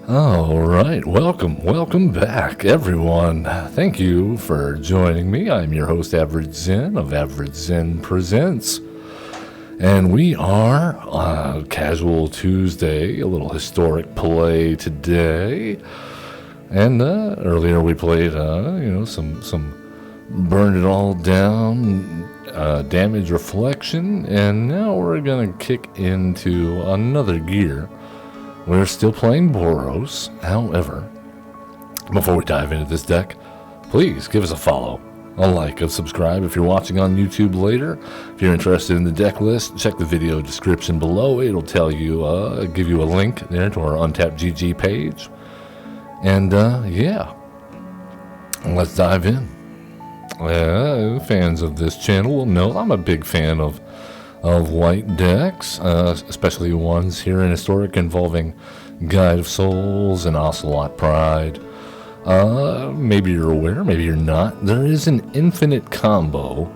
All right, welcome back, everyone. Thank you for joining me. I'm your host, Average Zen of Average Zen Presents, and we are Casual Tuesday, a little historic play today. And earlier we played, some Burn It All Down, Damage Reflection, and now we're gonna kick into another gear. We're still playing Boros. However, before we dive into this deck, please give us a follow, a like, a subscribe if you're watching on YouTube later. If you're interested in the deck list, check the video description below. It'll tell you, give you a link there to our Untapped GG page. And let's dive in. Fans of this channel will know I'm a big fan of white decks, especially ones here in Historic involving Guide of Souls and Ocelot Pride. Maybe you're aware, maybe you're not. There is an infinite combo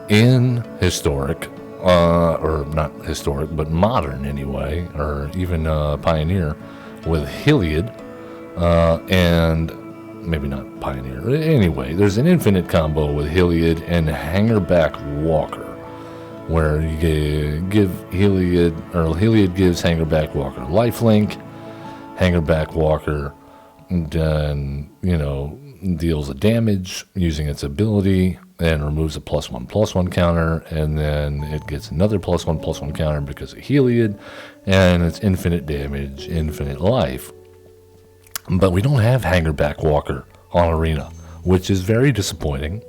in Historic, or not Historic, but Modern anyway, or even Pioneer, with Heliod, and maybe not Pioneer. Anyway, there's an infinite combo with Heliod and Hangerback Walker, where you give Heliod, or Heliod gives Hangerback Walker lifelink. Hangerback Walker then, deals a damage using its ability and removes a +1/+1 counter, and then it gets another +1/+1 counter because of Heliod, and it's infinite damage, infinite life. But we don't have Hangerback Walker on Arena, which is very disappointing.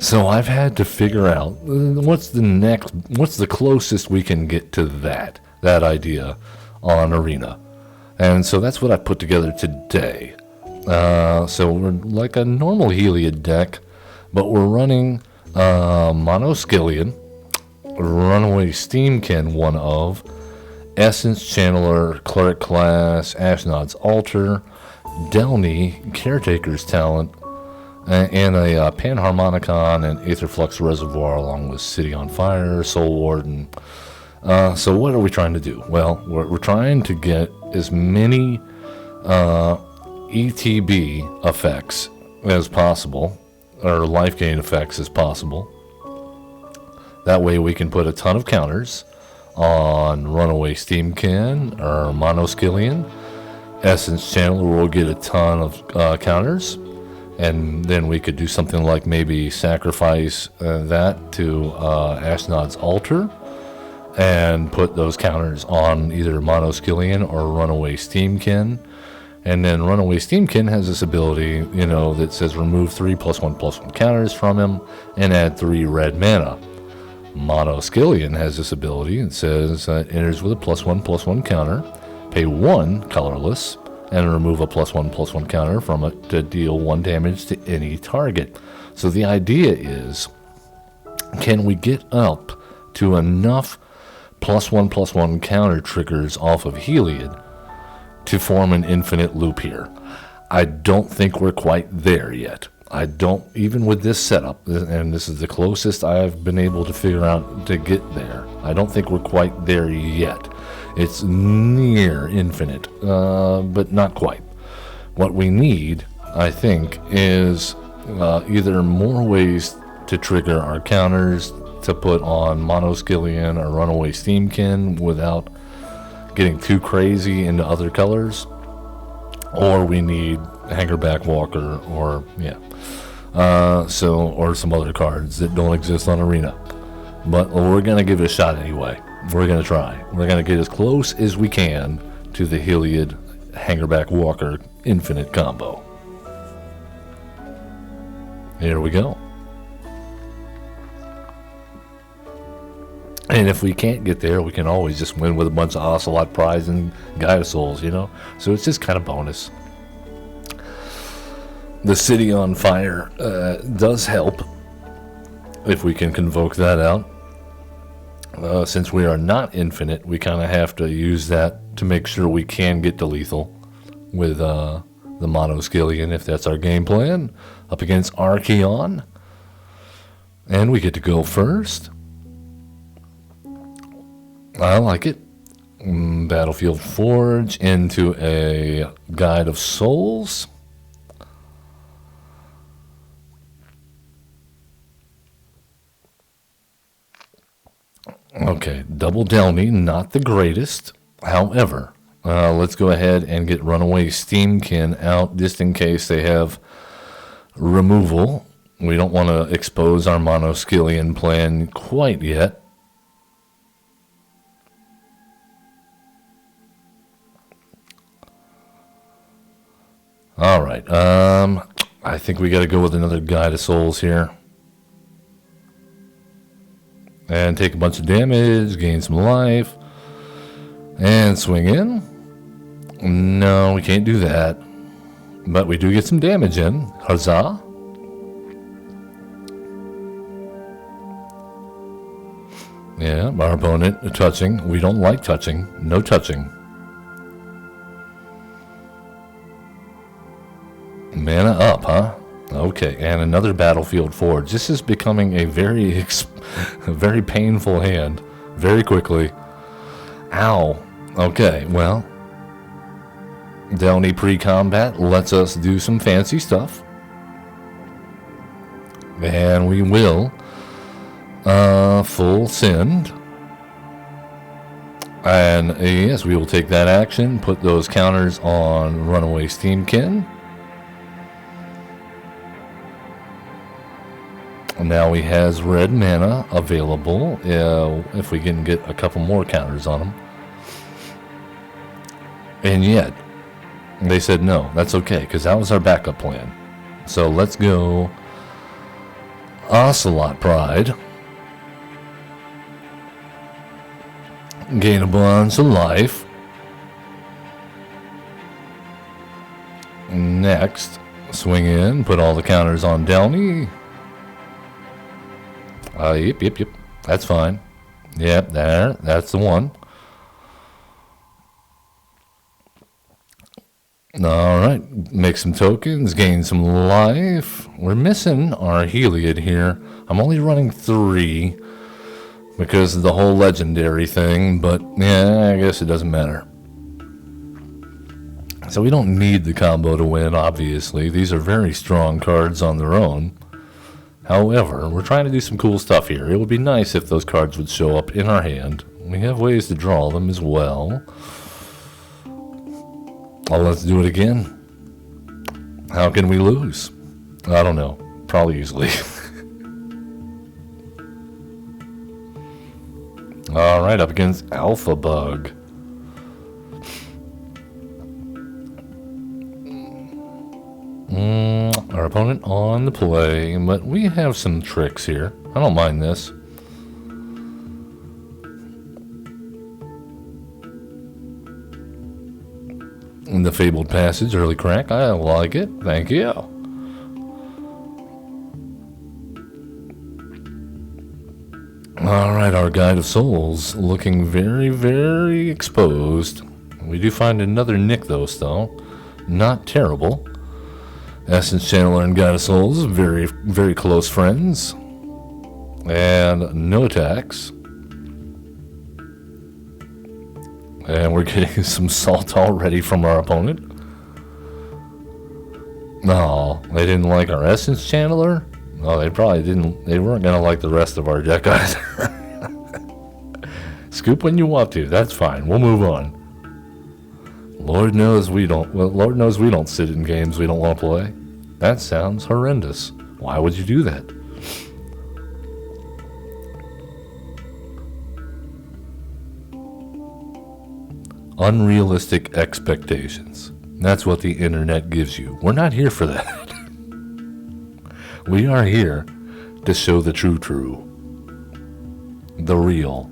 So I've had to figure out what's the closest we can get to that idea on Arena. And so that's what I put together today. So we're like a normal Heliod deck, but we're running Mono Skillion, Runaway Steamkin, one of, Essence Channeler, Cleric Class, Ashnod's Altar, Delny, Caretaker's Talent, and a Panharmonicon and Aetherflux Reservoir, along with City on Fire, Soul Warden. So what are we trying to do? Well, we're trying to get as many ETB effects as possible, or life gain effects as possible. That way we can put a ton of counters on Runaway Steamkin or Mono Skillion. Essence Channeler will get a ton of counters, and then we could do something like maybe sacrifice that to Ashnod's Altar and put those counters on either Mono Skillion or Runaway Steamkin. And then Runaway Steamkin has this ability, that says remove 3 +1/+1 counters from him and add 3 red mana. Mono Skillion has this ability. It says it enters with a +1/+1 counter, pay 1 colorless, and remove a +1/+1 counter from it to deal 1 damage to any target. So the idea is, can we get up to enough +1/+1 counter triggers off of Heliod to form an infinite loop here? I don't think we're quite there yet. I don't, even with this setup, and this is the closest I've been able to figure out to get there, I don't think we're quite there yet. It's near infinite, but not quite. What we need, I think, is either more ways to trigger our counters to put on Mono Skillion or Runaway Steamkin without getting too crazy into other colors, or we need Hangerback Walker, or or some other cards that don't exist on Arena. But we're gonna give it a shot anyway. We're gonna try. We're gonna get as close as we can to the Heliod Hangerback Walker infinite combo. Here we go. And if we can't get there, we can always just win with a bunch of Ocelot Prize and Guide of Souls, So it's just kind of bonus. The City on Fire does help if we can convoke that out. Since we are not infinite, we kind of have to use that to make sure we can get to lethal with the Mono Skillion, if that's our game plan, up against Archeon. And we get to go first. I like it. Battlefield Forge into a Guide of Souls. Okay, double Delny, not the greatest. However, let's go ahead and get Runaway Steamkin out just in case they have removal. We don't want to expose our Monoskillion plan quite yet. All right, I think we got to go with another Guide of Souls here. And take a bunch of damage, gain some life, and swing in. No, we can't do that. But we do get some damage in. Huzzah. Yeah, our opponent touching. We don't like touching. No touching. Mana up, huh? Okay, and another Battlefield Forge. This is becoming a very painful hand very quickly. Ow. Okay, well, Delny pre-combat lets us do some fancy stuff. And we will full send. And yes, we will take that action, put those counters on Runaway Steamkin. Now he has red mana available if we can get a couple more counters on him. And yet, they said no, that's okay, because that was our backup plan. So let's go Ocelot Pride. Gain a bunch of life. Next, swing in, put all the counters on Delny. Yep. That's fine. Yep, that's the one. Alright, make some tokens, gain some life. We're missing our Heliod here. I'm only running 3 because of the whole legendary thing, but yeah, I guess it doesn't matter. So we don't need the combo to win, obviously. These are very strong cards on their own. However, we're trying to do some cool stuff here. It would be nice if those cards would show up in our hand. We have ways to draw them as well. Well, let's do it again. How can we lose? I don't know. Probably easily. Alright, up against Alpha Bug. Our opponent on the play, but we have some tricks here. I don't mind this. In the Fabled Passage, early crack. I like it. Thank you. Alright, our Guide of Souls looking very exposed. We do find another Nick though. Not terrible. Essence Channeler and Guide of Souls, very close friends. And no attacks. And we're getting some salt already from our opponent. No, they didn't like our Essence Channeler? No, they probably didn't. They weren't going to like the rest of our deck either. Scoop when you want to. That's fine. We'll move on. Lord knows we don't. Well, Lord knows we don't sit in games we don't want to play. That sounds horrendous. Why would you do that? Unrealistic expectations. That's what the internet gives you. We're not here for that. We are here to show the true. The real.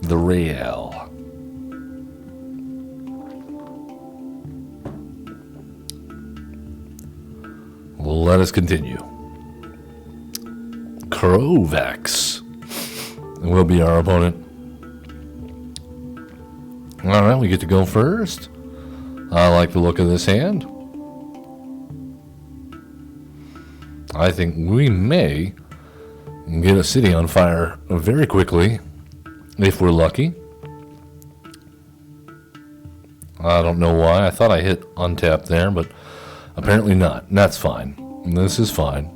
The real. Let us continue. Krovax will be our opponent. Alright, we get to go first. I like the look of this hand. I think we may get a city on fire very quickly, if we're lucky. I don't know why. I thought I hit untap there, but apparently not. That's fine. This is fine.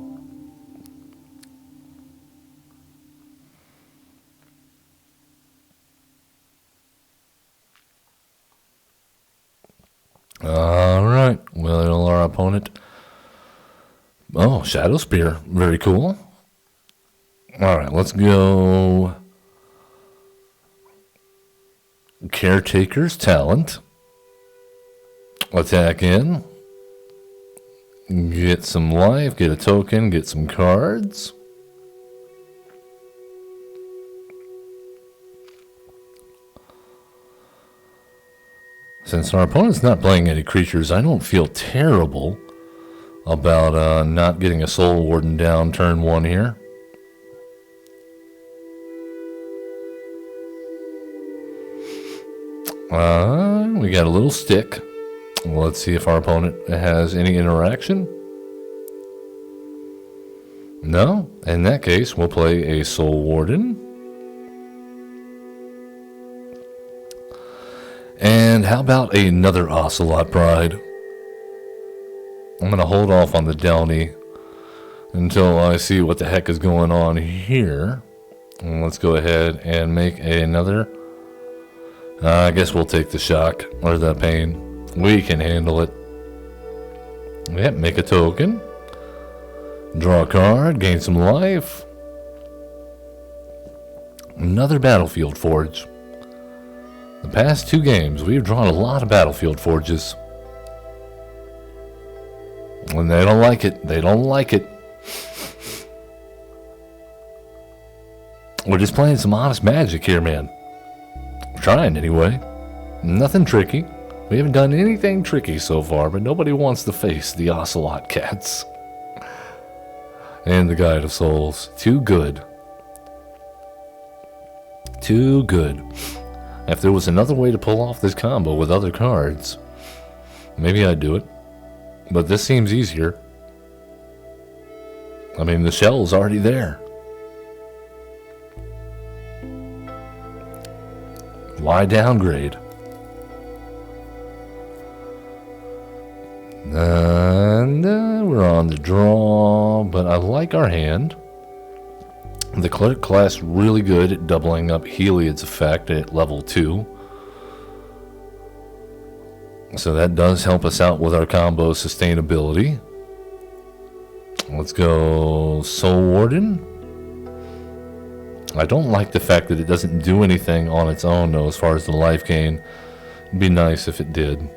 All right. Will our opponent... Oh, Shadow Spear. Very cool. All right, let's go... Caretaker's Talent. Attack in. Get some life, get a token, get some cards. Since our opponent's not playing any creatures, I don't feel terrible about not getting a Soul Warden down turn 1 here. We got a little stick. Let's see if our opponent has any interaction. No? In that case, we'll play a Soul Warden. And how about another Ocelot Pride? I'm going to hold off on the Downy until I see what the heck is going on here. And let's go ahead and make another. I guess we'll take the shock or the pain. We can handle it. Yep, make a token. Draw a card, gain some life. Another Battlefield Forge. The past 2 games, we've drawn a lot of Battlefield Forges. And they don't like it. They don't like it. We're just playing some honest magic here, man. We're trying anyway. Nothing tricky. We haven't done anything tricky so far, but nobody wants to face the Ocelot Cats. And the Guide of Souls. Too good. Too good. If there was another way to pull off this combo with other cards, maybe I'd do it. But this seems easier. I mean, the shell's already there. Why downgrade? And we're on the draw, but I like our hand. The cleric class really good at doubling up Heliod's effect at level 2. So that does help us out with our combo sustainability. Let's go Soul Warden. I don't like the fact that it doesn't do anything on its own, though, as far as the life gain. It'd be nice if it did.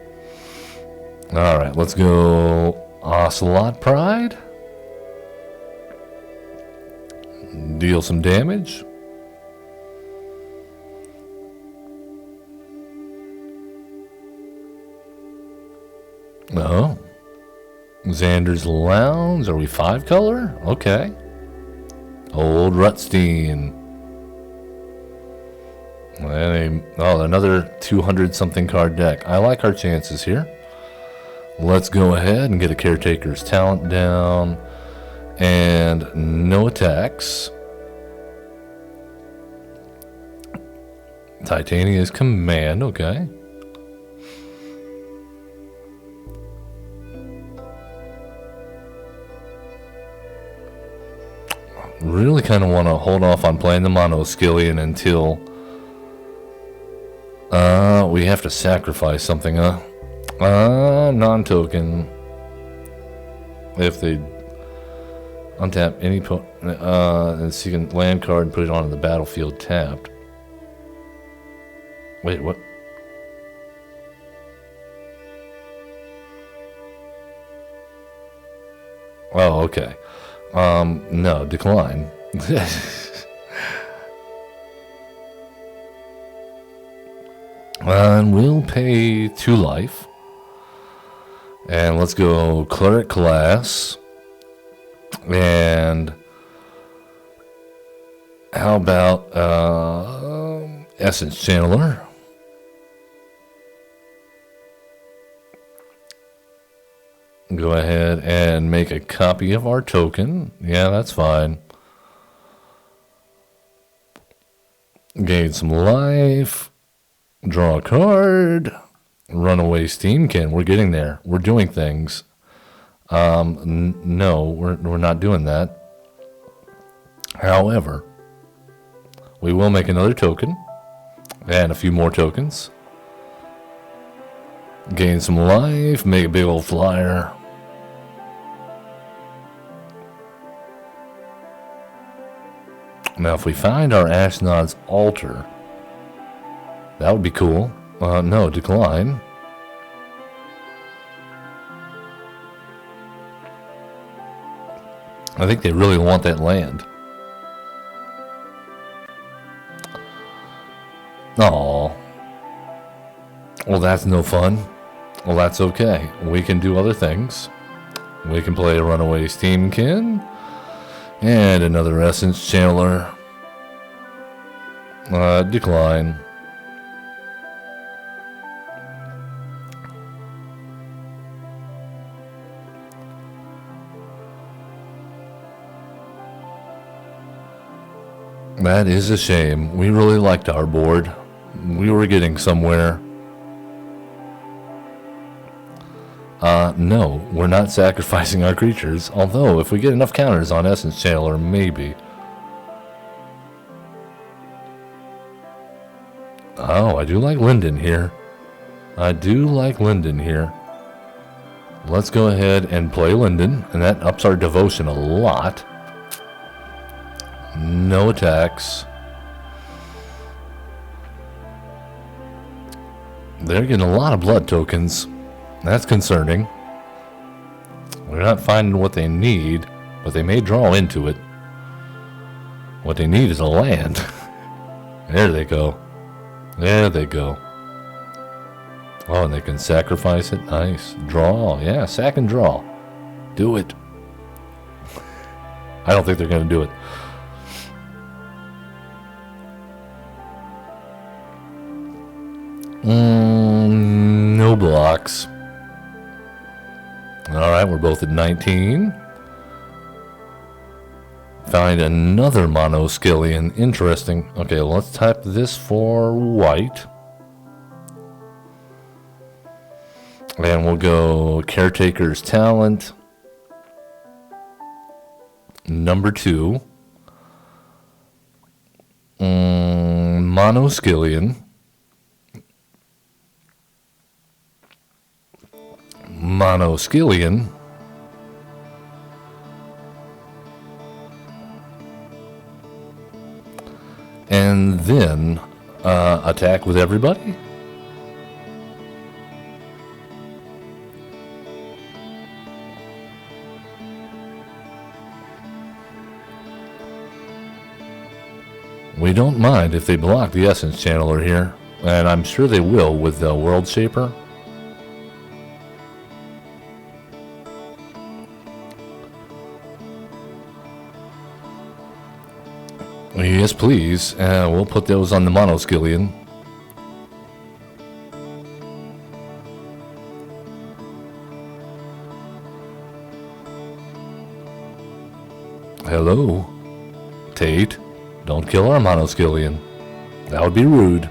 Alright, let's go Ocelot Pride. Deal some damage. Oh. Xander's Lounge. Are we 5 color? Okay. Old Rutstein. And another 200 something card deck. I like our chances here. Let's go ahead and get a Caretaker's Talent down. And no attacks. Titania's Command, okay. Really kind of want to hold off on playing the Mono Skillion until we have to sacrifice something, non-token. If they untap any and so you can land card and put it onto the battlefield tapped. Wait, what? Oh, okay. No, decline. And we'll pay 2 life. And let's go Cleric Class. And how about Essence Channeler? Go ahead and make a copy of our token. Yeah, that's fine. Gain some life. Draw a card. Runaway steam can. We're getting there. We're doing things. No, we're not doing that. However, we will make another token and a few more tokens. Gain some life, make a big old flyer. Now, if we find our Ashnod's altar, that would be cool. No, decline. I think they really want that land. Aww. Well, that's no fun. Well, that's okay. We can do other things. We can play a Runaway Steamkin and another Essence Channeler. Decline. That is a shame. We really liked our board. We were getting somewhere. No, we're not sacrificing our creatures. Although, if we get enough counters on Essence Channeler, maybe. Oh, I do like Linden here. I do like Linden here. Let's go ahead and play Linden, and that ups our devotion a lot. No attacks. They're getting a lot of blood tokens. That's concerning. We're not finding what they need, but they may draw into it. What they need is a land. There they go. There they go. Oh, and they can sacrifice it. Nice. Draw. Yeah, sack and draw. Do it. I don't think they're going to do it. No blocks. Alright, we're both at 19. Find another Monoskillion. Interesting. Okay, let's type this for white. And we'll go Caretaker's Talent. Number 2. Monoskillion. Monoskillion. And then attack with everybody. We don't mind if they block the Essence Channeler here, and I'm sure they will with the World Shaper. Yes, please. We'll put those on the Monoskillion. Hello, Tate. Don't kill our Monoskillion. That would be rude.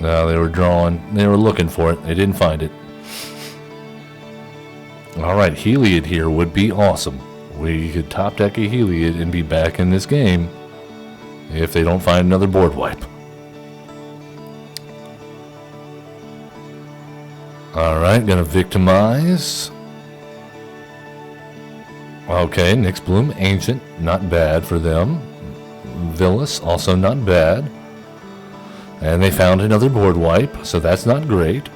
No, they were drawing. They were looking for it. They didn't find it. Alright, Heliod here would be awesome. We could top deck a Heliod and be back in this game if they don't find another board wipe. Alright, gonna victimize. Okay, Nyx Bloom, Ancient, not bad for them. Villas, also not bad. And they found another board wipe, so that's not great.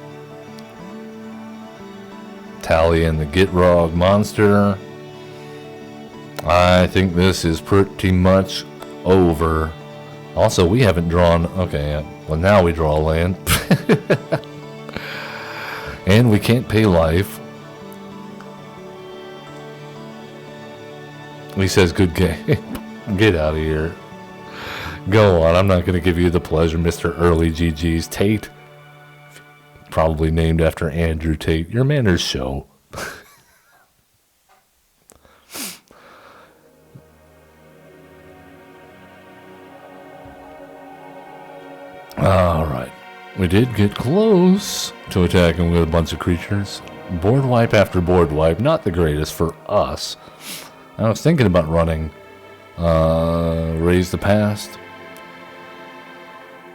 Tally and the Gitrog monster. I think this is pretty much over. Also, we haven't drawn. Okay, well now we draw a land. And we can't pay life. He says, good game. Get out of here. Go on, I'm not going to give you the pleasure, Mr. Early GG's. Tate. Probably named after Andrew Tate. Your manners show. Alright. We did get close to attacking with a bunch of creatures. Board wipe after board wipe. Not the greatest for us. I was thinking about running Raise the Past.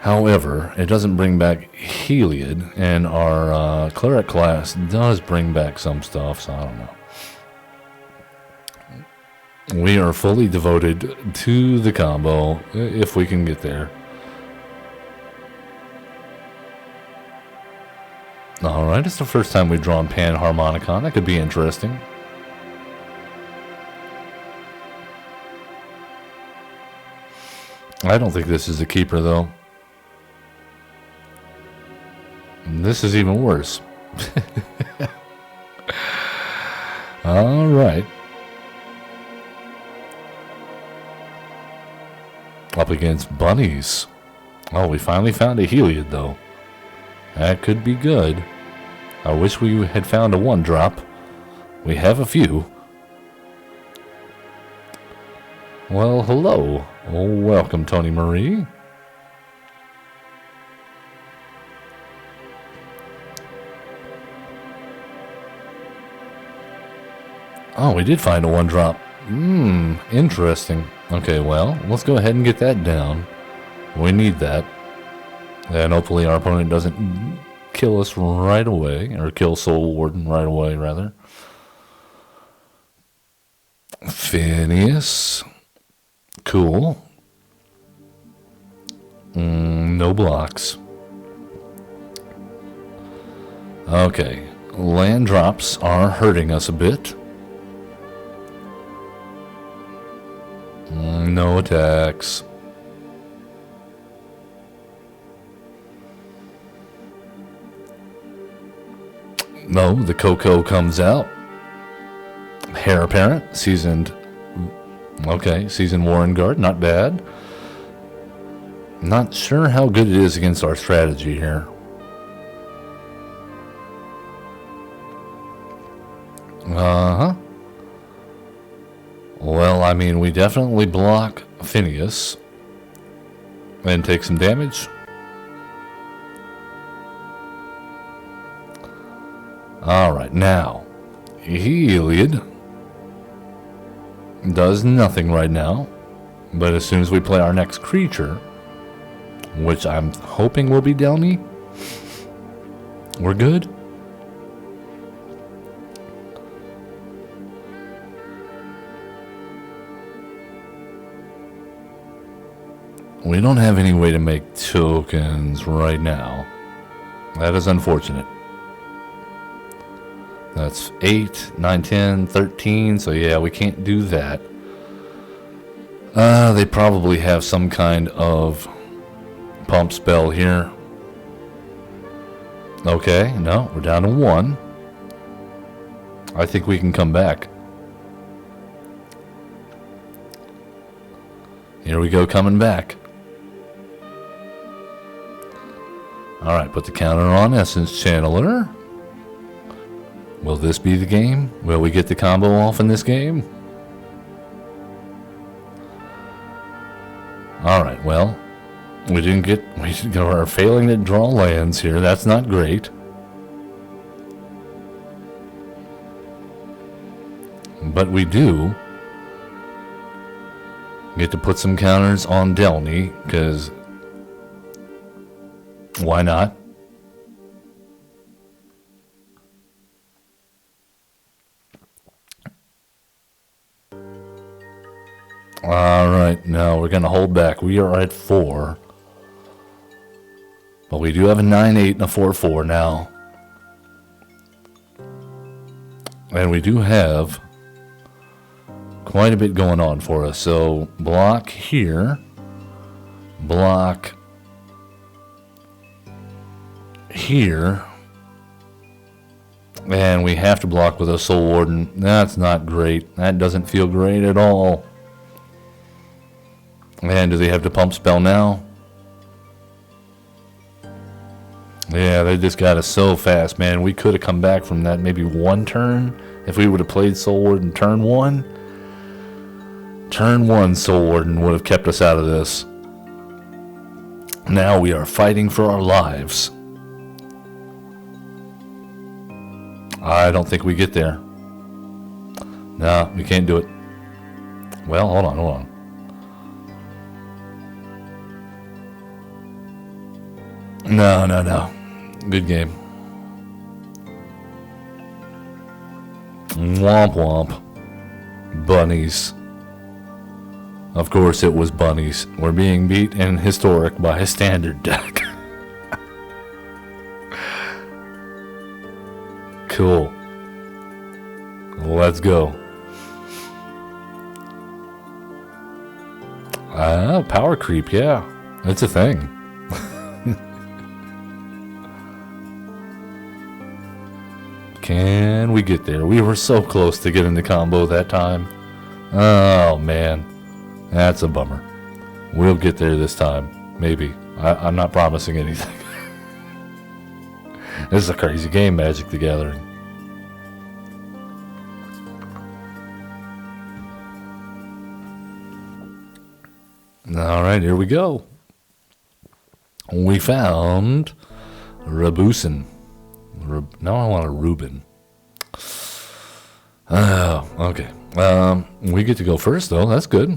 However, it doesn't bring back Heliod, and our cleric class does bring back some stuff, so I don't know. We are fully devoted to the combo, if we can get there. Alright, it's the first time we've drawn Panharmonicon. That could be interesting. I don't think this is a keeper, though. This is even worse. Alright. Up against bunnies. Oh, we finally found a Heliod, though. That could be good. I wish we had found a 1-drop. We have a few. Well, hello. Oh, welcome, Tony Marie. Oh, we did find a 1-drop. Interesting. Okay, well, let's go ahead and get that down. We need that. And hopefully our opponent doesn't kill us right away. Or kill Soul Warden right away, rather. Phineas. Cool. No blocks. Okay. Land drops are hurting us a bit. No attacks. No, the Coco comes out. Heir Apparent, seasoned. Okay, seasoned Warren Guard, not bad. Not sure how good it is against our strategy here. Well, I mean, we definitely block Phineas and take some damage. Alright, now, Heliod does nothing right now, but as soon as we play our next creature, which I'm hoping will be Delny, we're good. We don't have any way to make tokens right now. That is unfortunate. That's 8, 9, 10, 13, so yeah, we can't do that. They probably have some kind of pump spell here. Okay, no, we're down to 1. I think we can come back. Here we go, coming back. Alright, put the counter on Essence Channeler. Will this be the game? Will we get the combo off in this game? Alright, well, we are failing to draw lands here. That's not great. But we do get to put some counters on Delny, because why not? Alright, now we're going to hold back. We are at 4. But we do have a 9-8 and a 4-4 now. And we do have quite a bit going on for us. So, block here. Block here. And we have to block with a Soul Warden. That's not great. That doesn't feel great at all. And do they have the pump spell now? Yeah, they just got us so fast, man. We could have come back from that maybe 1 turn if we would have played Soul Warden turn 1. Turn 1 Soul Warden would have kept us out of this. Now we are fighting for our lives. I don't think we get there. No, we can't do it. Well, hold on. No. Good game. Womp womp. Bunnies. Of course it was bunnies. We're being beat in historic by a standard deck. Cool. Let's go. Power creep, yeah. It's a thing. Can we get there? We were so close to getting the combo that time. Oh, man. That's a bummer. We'll get there this time. Maybe. I'm not promising anything. This is a crazy game, Magic the Gathering. Alright, here we go. We found Rabusin. Now I want a Reuben. Oh, okay. We get to go first, though. That's good.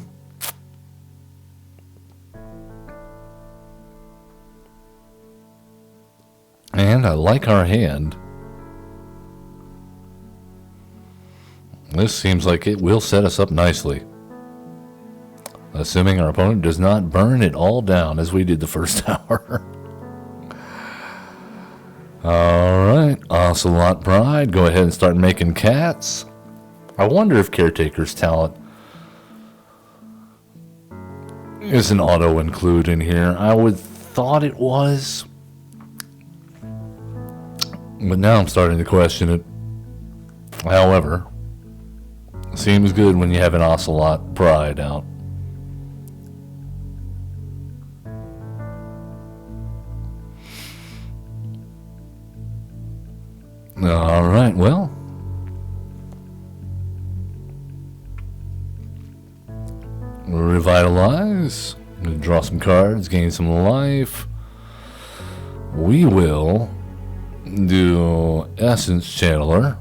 And I like our hand. This seems like it will set us up nicely. Assuming our opponent does not burn it all down as we did the first hour. Alright, Ocelot Pride. Go ahead and start making cats. I wonder if Caretaker's talent is an auto include in here. I would thought it was. But now I'm starting to question it. However, seems good when you have an Ocelot Pride out. Alright, well. Revitalize. Draw some cards, gain some life. We will do Essence Channeler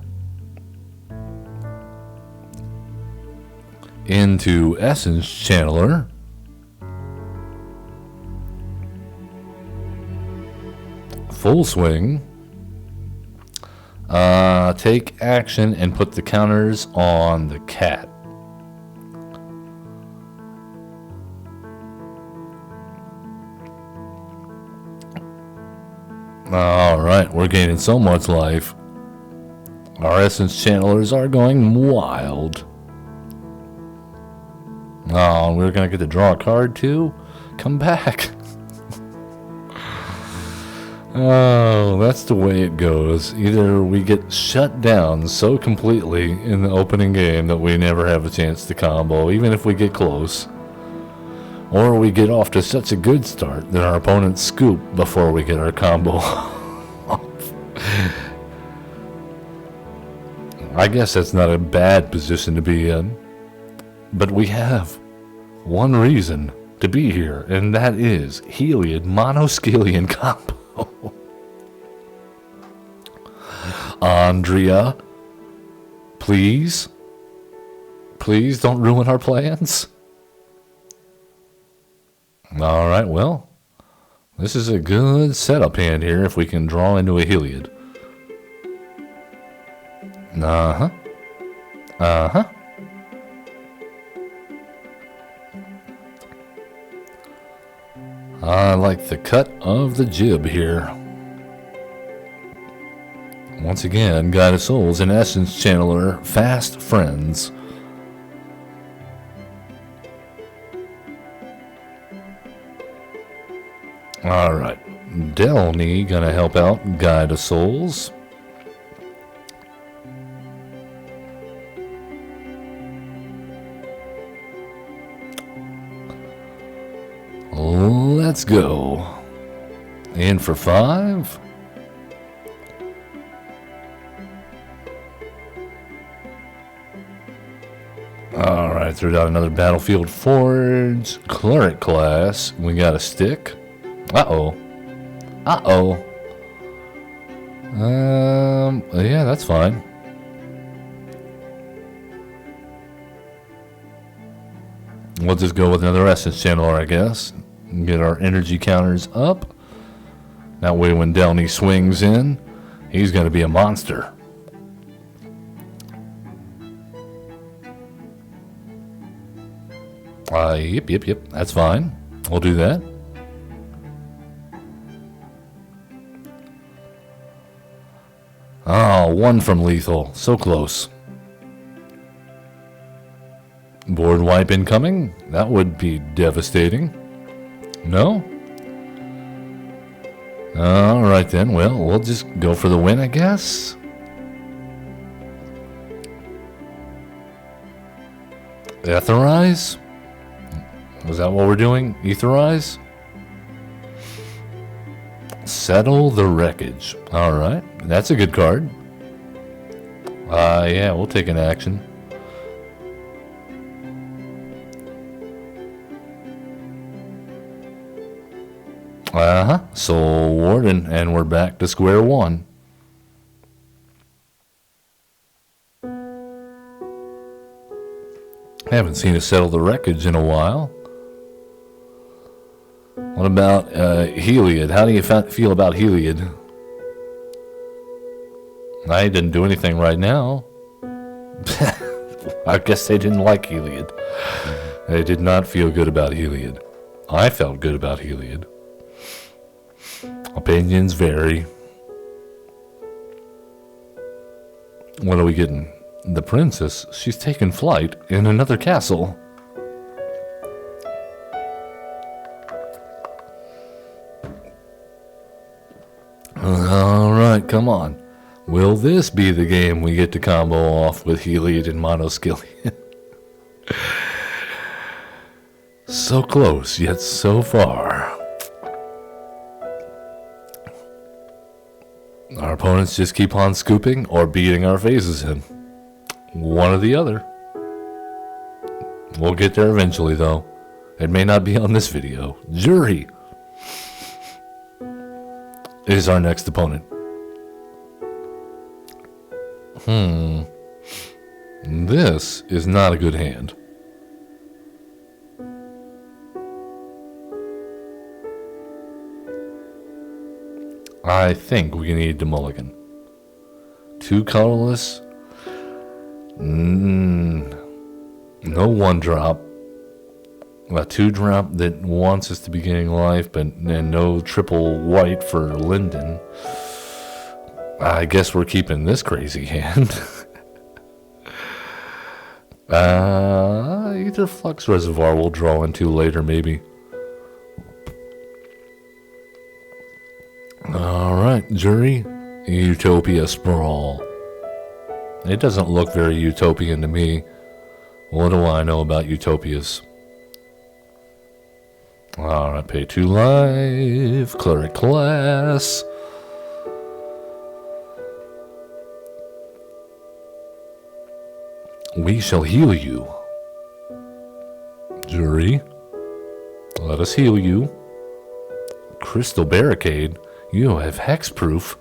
into Essence Channeler. Full swing. Take action and put the counters on the cat. Alright, we're gaining so much life. Our Essence Channelers are going wild. Oh, we're going to get to draw a card too? Come back. Oh, that's the way it goes. Either we get shut down so completely in the opening game that we never have a chance to combo, even if we get close. Or we get off to such a good start that our opponents scoop before we get our combo off. I guess that's not a bad position to be in. But we have one reason to be here, and that is Heliod Monoskelion combo. Andrea, please don't ruin our plans. Alright, well, this is a good setup hand here if we can draw into a Heliod. I like the cut of the jib here. Once again, Guide of Souls and Essence Channeler, fast friends. Alright, Delny gonna help out Guide of Souls. Let's go. In for 5. Alright, threw down another Battlefield Forge. Cleric class. We got a stick. Uh-oh. Uh-oh. Yeah, that's fine. We'll just go with another essence channeler, I guess. Get our energy counters up. That way when Delny swings in, he's going to be a monster. Yep. That's fine. We'll do that. Oh, 1 from lethal. So close. Board wipe incoming? That would be devastating. No? Alright then. Well, we'll just go for the win, I guess. Etherize? Is that what we're doing? Etherize? Settle the wreckage. Alright. That's a good card. Yeah, we'll take an action. Soul Ward, and we're back to square one. Haven't seen us settle the wreckage in a while. What about Heliod? How do you feel about Heliod? I didn't do anything right now. I guess they didn't like Heliod. They did not feel good about Heliod. I felt good about Heliod. Opinions vary. What are we getting? The princess. She's taken flight in another castle. Alright, come on. Will this be the game we get to combo off with Heliod and Monoskillion? So close, yet so far. Our opponents just keep on scooping or beating our faces in. One or the other. We'll get there eventually, though. It may not be on this video. Jury is our next opponent. This is not a good hand. I think we need to mulligan. 2 colorless. No 1-drop. A 2-drop that wants us to be getting life, and no triple white for Linden. I guess we're keeping this crazy hand. Either Flux Reservoir we'll draw into later, maybe. Alright, Jury. Utopia Sprawl. It doesn't look very utopian to me. What do I know about utopias? Alright, pay 2 life. Cleric class. We shall heal you. Jury. Let us heal you. Crystal Barricade. You have hexproof.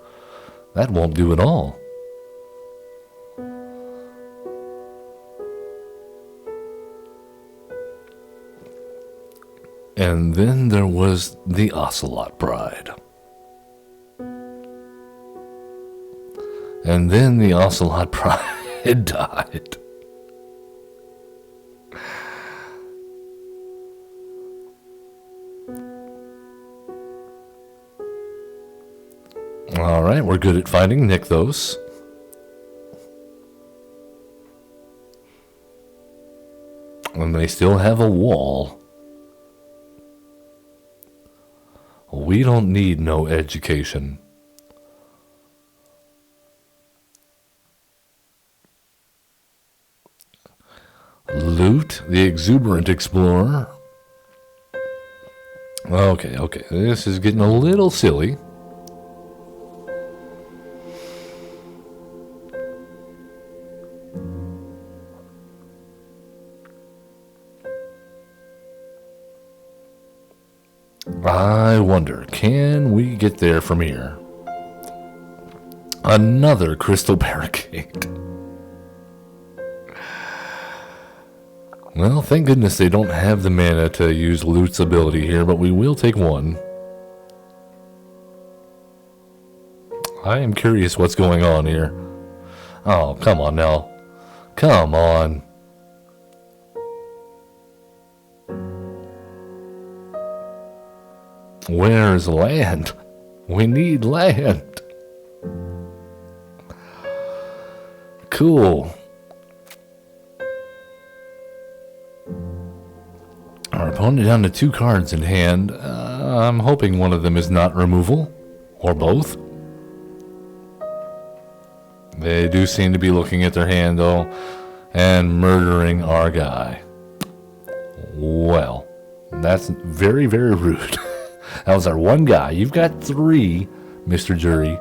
That won't do at all. And then there was the Ocelot Bride. And then the Ocelot Bride died. Alright, we're good at finding Nykthos. And they still have a wall. We don't need no education. Loot, the Exuberant Explorer. Okay. This is getting a little silly. I wonder, can we get there from here? Another crystal barricade. Well, thank goodness they don't have the mana to use Loot's ability here, but we will take one. I am curious what's going on here. Oh, come on now. Come on. Where's land? We need land. Cool. Our opponent down to 2 cards in hand. I'm hoping one of them is not removal, or both. They do seem to be looking at their hand, though, and murdering our guy. Well, that's very, very rude. That was our one guy. You've got 3, Mr. Jury,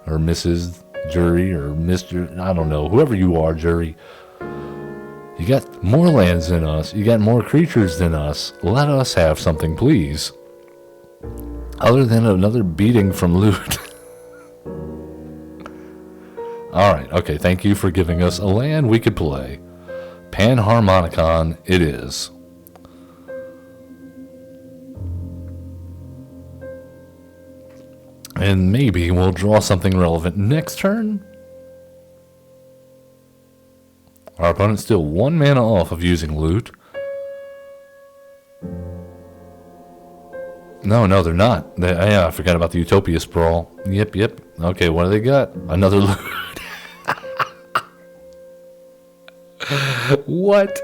or Mrs. Jury, or Mr. I don't know, whoever you are, Jury. You got more lands than us. You got more creatures than us. Let us have something, please. Other than another beating from Loot. Alright, okay, thank you for giving us a land we could play. Panharmonicon it is. And maybe we'll draw something relevant next turn. Our opponent's still 1 mana off of using Loot. No, they're not. Yeah, I forgot about the Utopia Sprawl. Yep. Okay, what do they got? Another Loot. What?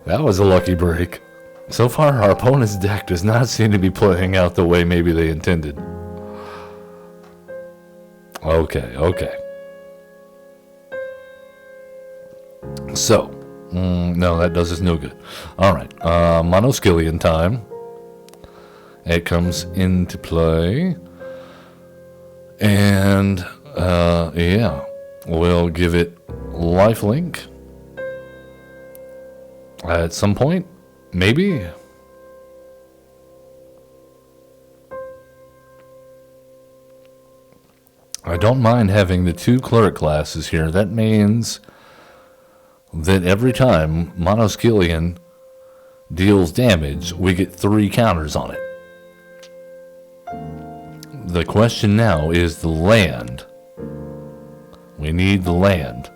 That was a lucky break. So far, our opponent's deck does not seem to be playing out the way maybe they intended. Okay. So, no, that does us no good. Alright, Monoskillion time. It comes into play. And, yeah, we'll give it lifelink. At some point, maybe. I don't mind having the 2 cleric classes here. That means that every time Monoskillion deals damage, we get 3 counters on it. The question now is the land. We need the land.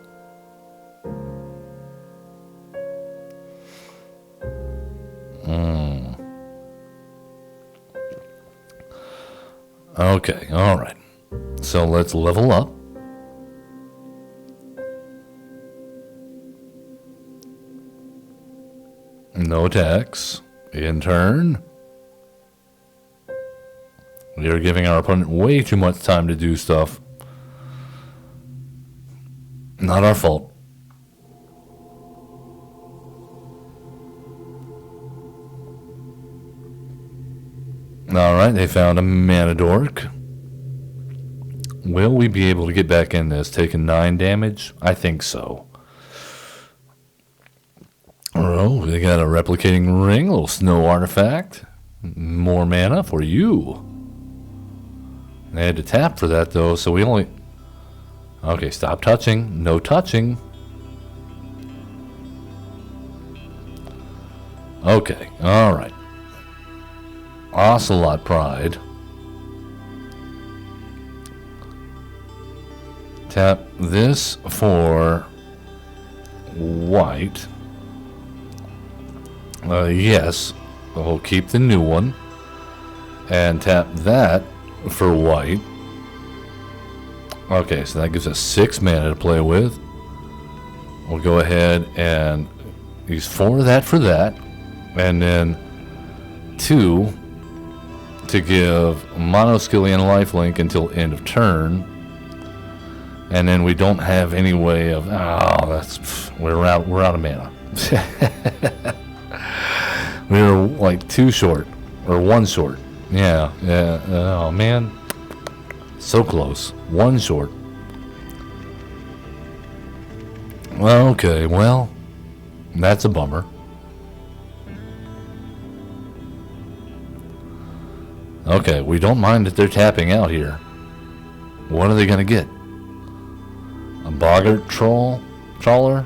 Okay, alright. So let's level up. No attacks. In turn. We are giving our opponent way too much time to do stuff. Not our fault. Alright, they found a mana dork. Will we be able to get back in this? Taking 9 damage? I think so. Oh, they got a replicating ring, a little snow artifact. More mana for you. They had to tap for that though, so we only... Okay, stop touching. No touching. Okay, alright. Ocelot Pride. Tap this for white. Yes, we'll keep the new one. And tap that for white. Okay, so that gives us 6 mana to play with. We'll go ahead and use 4 of that for that. And then 2 to give Monoskillion lifelink until end of turn. And then we don't have any way of... Oh, that's... We're out of mana. We're like 2 short. Or 1 short. Yeah. Oh, man. So close. 1 short. Okay, well, that's a bummer. Okay, we don't mind that they're tapping out here. What are they going to get? A boggart trawler?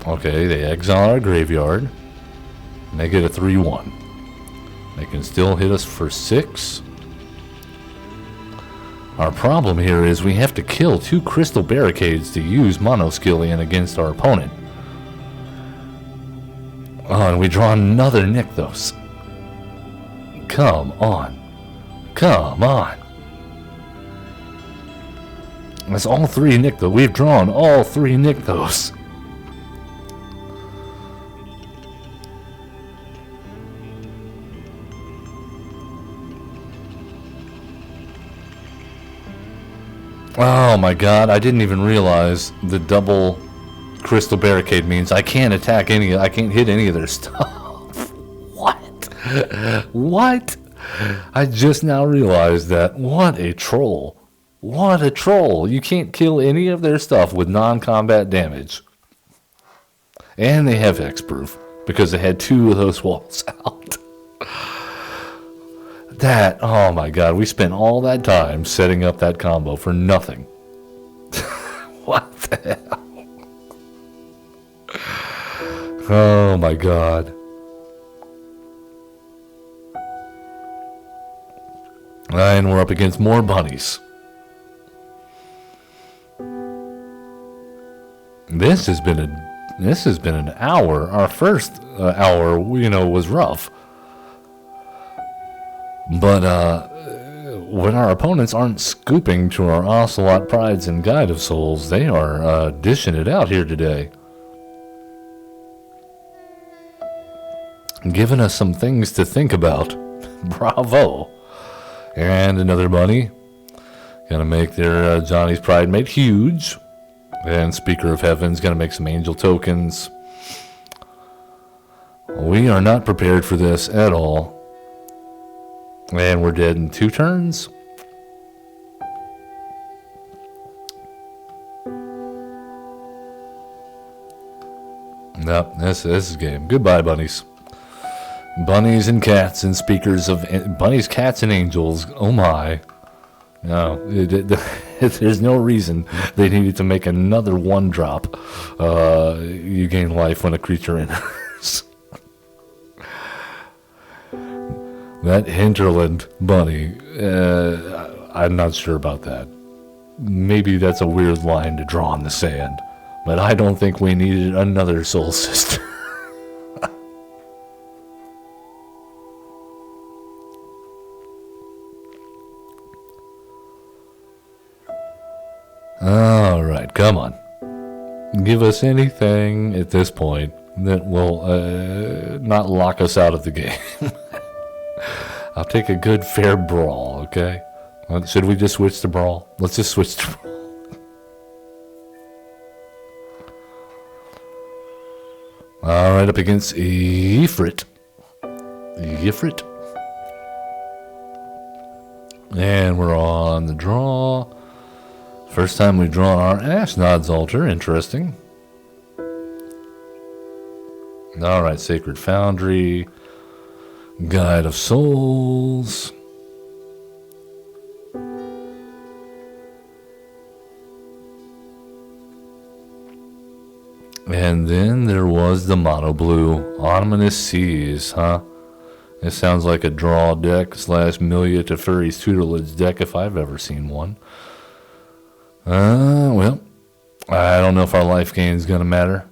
Okay, they exile our graveyard. And they get a 3-1. They can still hit us for 6. Our problem here is we have to kill 2 crystal barricades to use Monoskillion against our opponent. Oh, and we draw another Nykthos. Come on. Come on. That's all 3 Nykthos. We've drawn all 3 Nykthos. Oh my god, I didn't even realize the double crystal barricade means I can't attack I can't hit any of their stuff. What? What? I just now realized that. What a troll. What a troll. You can't kill any of their stuff with non-combat damage. And they have Hexproof because they had 2 of those walls out. That, oh my god, we spent all that time setting up that combo for nothing. What the hell? Oh my god. And we're up against more bunnies. This has been an hour. Our first hour, was rough. But when our opponents aren't scooping to our Ocelot Prides and Guide of Souls, they are dishing it out here today. Giving us some things to think about. Bravo. And another bunny. Gonna make their Johnny's Pride Mate huge. And Speaker of Heaven's gonna make some angel tokens. We are not prepared for this at all. And we're dead in 2 turns. Nope, this is game. Goodbye, bunnies. Bunnies and cats and speakers of... Bunnies, cats, and angels. Oh my. No, there's no reason they needed to make another 1-drop. You gain life when a creature enters. That hinterland bunny, I'm not sure about that. Maybe that's a weird line to draw in the sand, but I don't think we needed another soul sister. Alright, come on. Give us anything at this point that will not lock us out of the game. I'll take a good fair brawl, okay? Should we just switch to brawl? Let's just switch to brawl. Alright, up against Ifrit. Ifrit. And we're on the draw. First time we've drawn our Ashnod's Altar. Interesting. Alright, Sacred Foundry. Guide of Souls. And then there was the mono blue Ominous Seas, huh? It sounds like a draw deck / Milia Teferi's tutelage deck if I've ever seen one. Well, I don't know if our life gain is going to matter.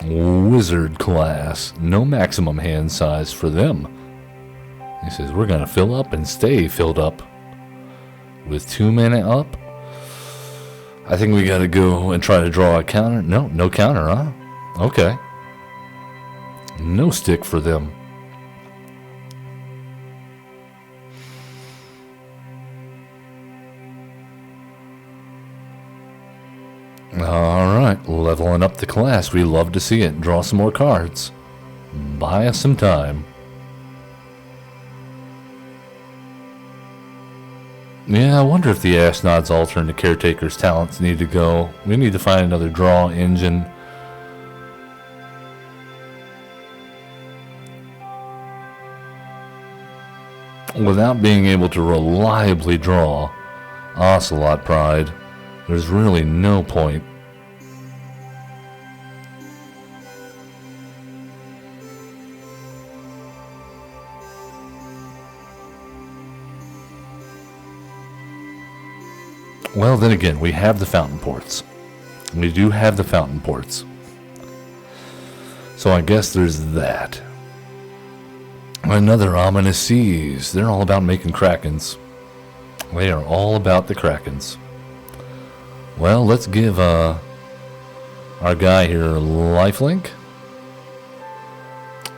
Wizard class, no maximum hand size for them. He says we're gonna fill up and stay filled up with 2 mana up. I think we gotta go and try to draw a counter. No counter, huh? Okay. No stick for them. Alright, leveling up the class. We love to see it. Draw some more cards. Buy us some time. Yeah, I wonder if the Ashnod's altar and the Caretaker's talents need to go. We need to find another draw engine. Without being able to reliably draw Ocelot Pride, there's really no point. Well, then again, we have the fountain ports. We do have the fountain ports. So I guess there's that. Another ominous seas. They're all about making krakens. They are all about the krakens. Well, let's give our guy here a lifelink.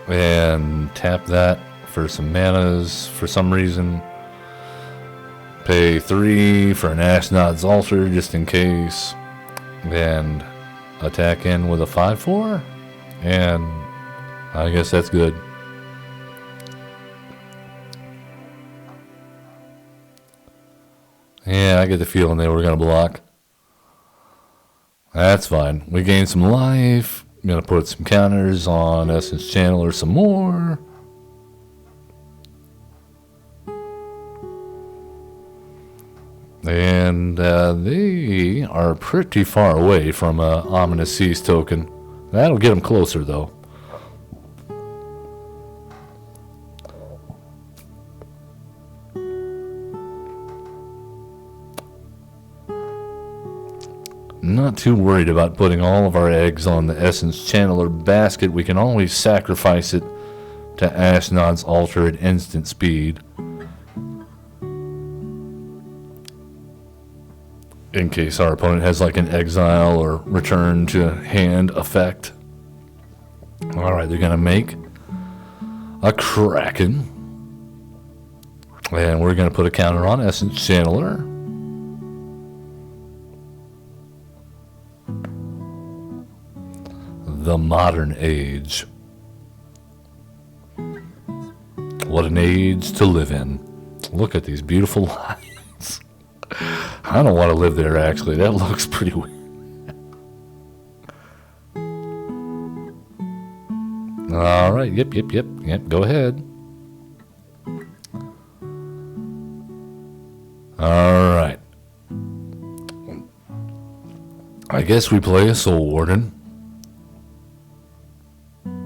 And tap that for some manas for some reason. Pay 3 for an Ashnod's altar just in case. And attack in with a 5/4. And I guess that's good. Yeah, I get the feeling they were going to block. That's fine. We gained some life. I'm going to put some counters on Essence Channeler some more. And they are pretty far away from a Ominous Seas token. That'll get them closer, though. Not too worried about putting all of our eggs on the Essence Channeler basket. We can always sacrifice it to Ashnod's altar at instant speed. In case our opponent has like an exile or return to hand effect. Alright, they're going to make a Kraken. And we're going to put a counter on Essence Channeler. The modern age. What an age to live in. Look at these beautiful lines. I don't want to live there, actually. That looks pretty weird. All right. Yep. Go ahead. All right. I guess we play a Soul Warden.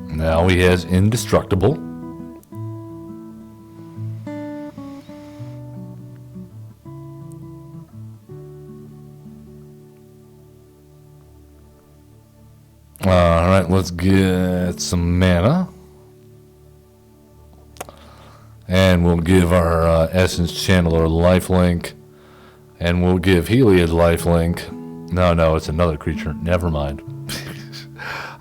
Now he has Indestructible. Alright, let's get some mana. And we'll give our Essence Channeler lifelink. And we'll give Heliod lifelink. No, it's another creature. Never mind.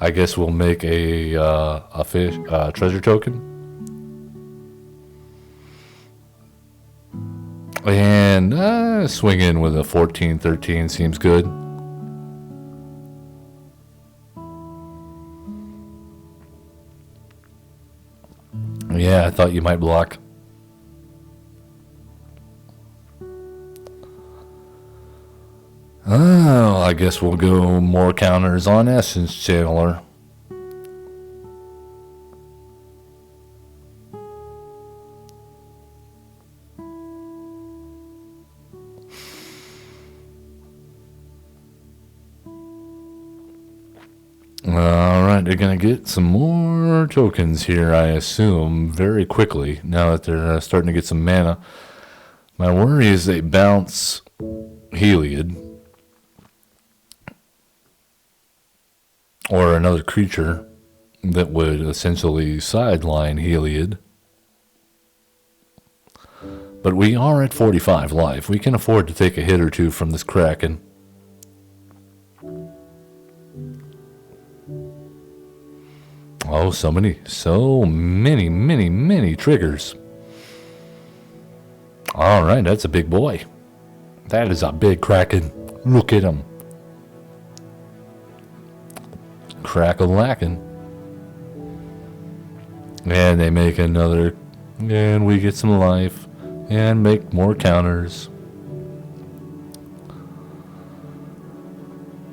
I guess we'll make a fish treasure token. And swing in with a 14/13 seems good. Yeah, I thought you might block. Oh, I guess we'll go more counters on Essence Channeler. Alright, they're going to get some more tokens here, I assume, very quickly, now that they're starting to get some mana. My worry is they bounce Heliod. Or another creature that would essentially sideline Heliod. But we are at 45 life. We can afford to take a hit or two from this Kraken. Oh, so many triggers. Alright, that's a big boy. That is a big Kraken. Look at him. Crack-a-lackin'. And they make another, and we get some life, and make more counters.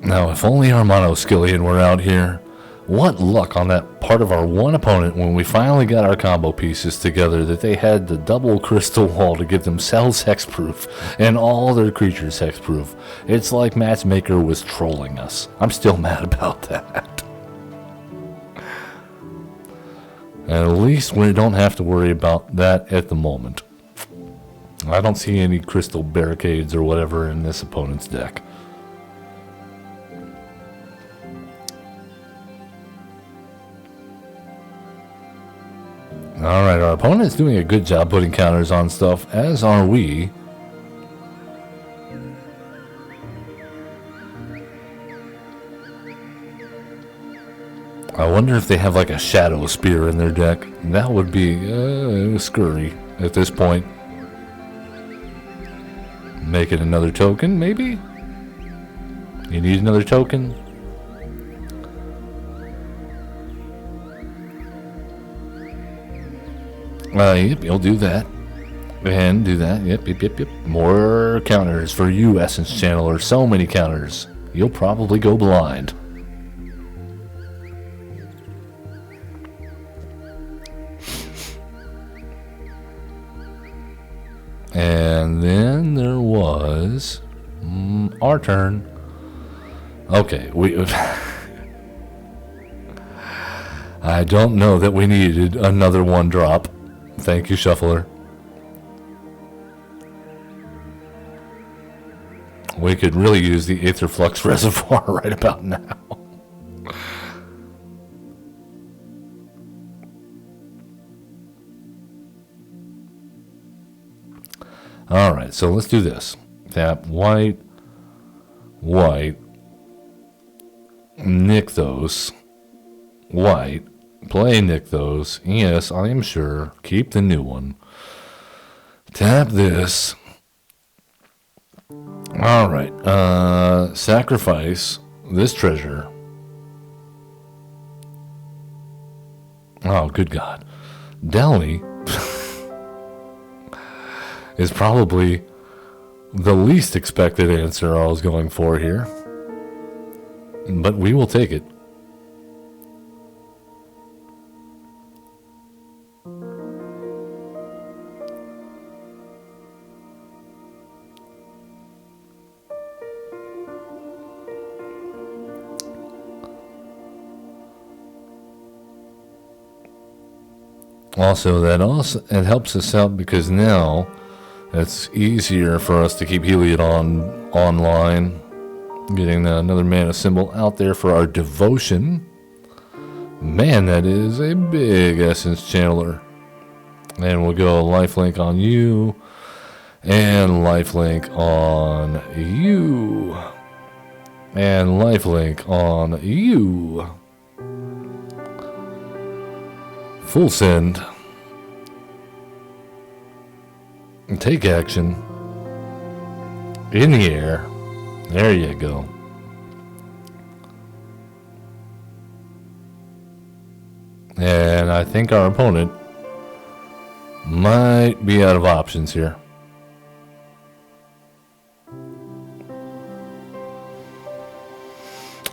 Now, if only our Monoskillion were out here. What luck on that part of our one opponent when we finally got our combo pieces together that they had the double crystal wall to give themselves hexproof and all their creatures hexproof. It's like Matchmaker was trolling us. I'm still mad about that. At least we don't have to worry about that at the moment. I don't see any crystal barricades or whatever in this opponent's deck. Alright, our opponent's doing a good job putting counters on stuff, as are we. I wonder if they have like a Shadow Spear in their deck. That would be scurry at this point. Make it another token, maybe? You need another token? Yep, you'll do that. And do that. Yep. More counters for you, Essence Channeler. So many counters. You'll probably go blind. And then there was our turn. Okay, I don't know that we needed another one drop. Thank you, Shuffler. We could really use the Aetherflux Reservoir right about now. Alright, so let's do this. Tap white, white, Nykthos, white, play Nykthos, yes, I am sure, keep the new one. Tap this. Alright, sacrifice this treasure. Oh, good God. Delhi is probably the least expected answer I was going for here. But we will take it. Also, it helps us out because now it's easier for us to keep Heliod online. Getting another mana symbol out there for our devotion. Man, that is a big Essence Channeler. And we'll go lifelink on you. And lifelink on you. And lifelink on you. Full send. And take action. In the air. There you go. And I think our opponent might be out of options here.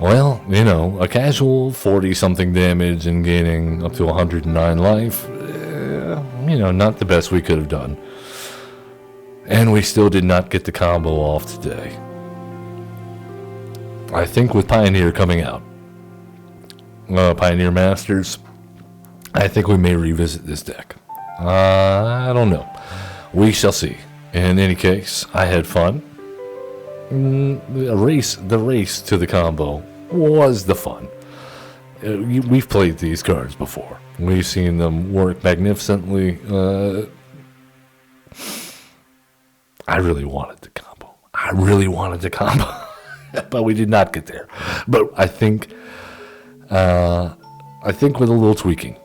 Well, you know, a casual 40-something damage and gaining up to 109 life, you know, not the best we could have done. And we still did not get the combo off today. I think with Pioneer coming out, Pioneer Masters, I think we may revisit this deck. I don't know. We shall see. In any case, I had fun. The race to the combo was the fun. We've played these cards before. We've seen them work magnificently. I really wanted the combo. But we did not get there. But I think with a little tweaking,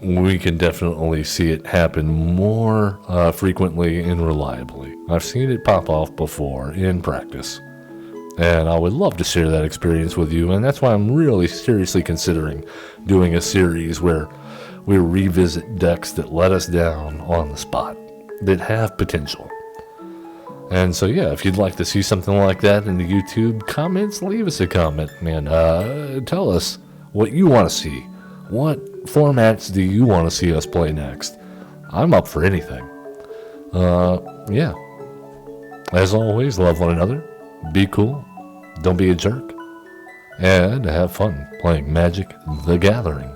we can definitely see it happen more frequently and reliably. I've seen it pop off before in practice. And I would love to share that experience with you. And that's why I'm really seriously considering doing a series where we revisit decks that let us down on the spot, that have potential. And so, yeah, if you'd like to see something like that in the YouTube comments, leave us a comment, man. Tell us what you want to see. What formats do you want to see us play next? I'm up for anything. Yeah. As always, love one another. Be cool. Don't be a jerk. And have fun playing Magic the Gathering.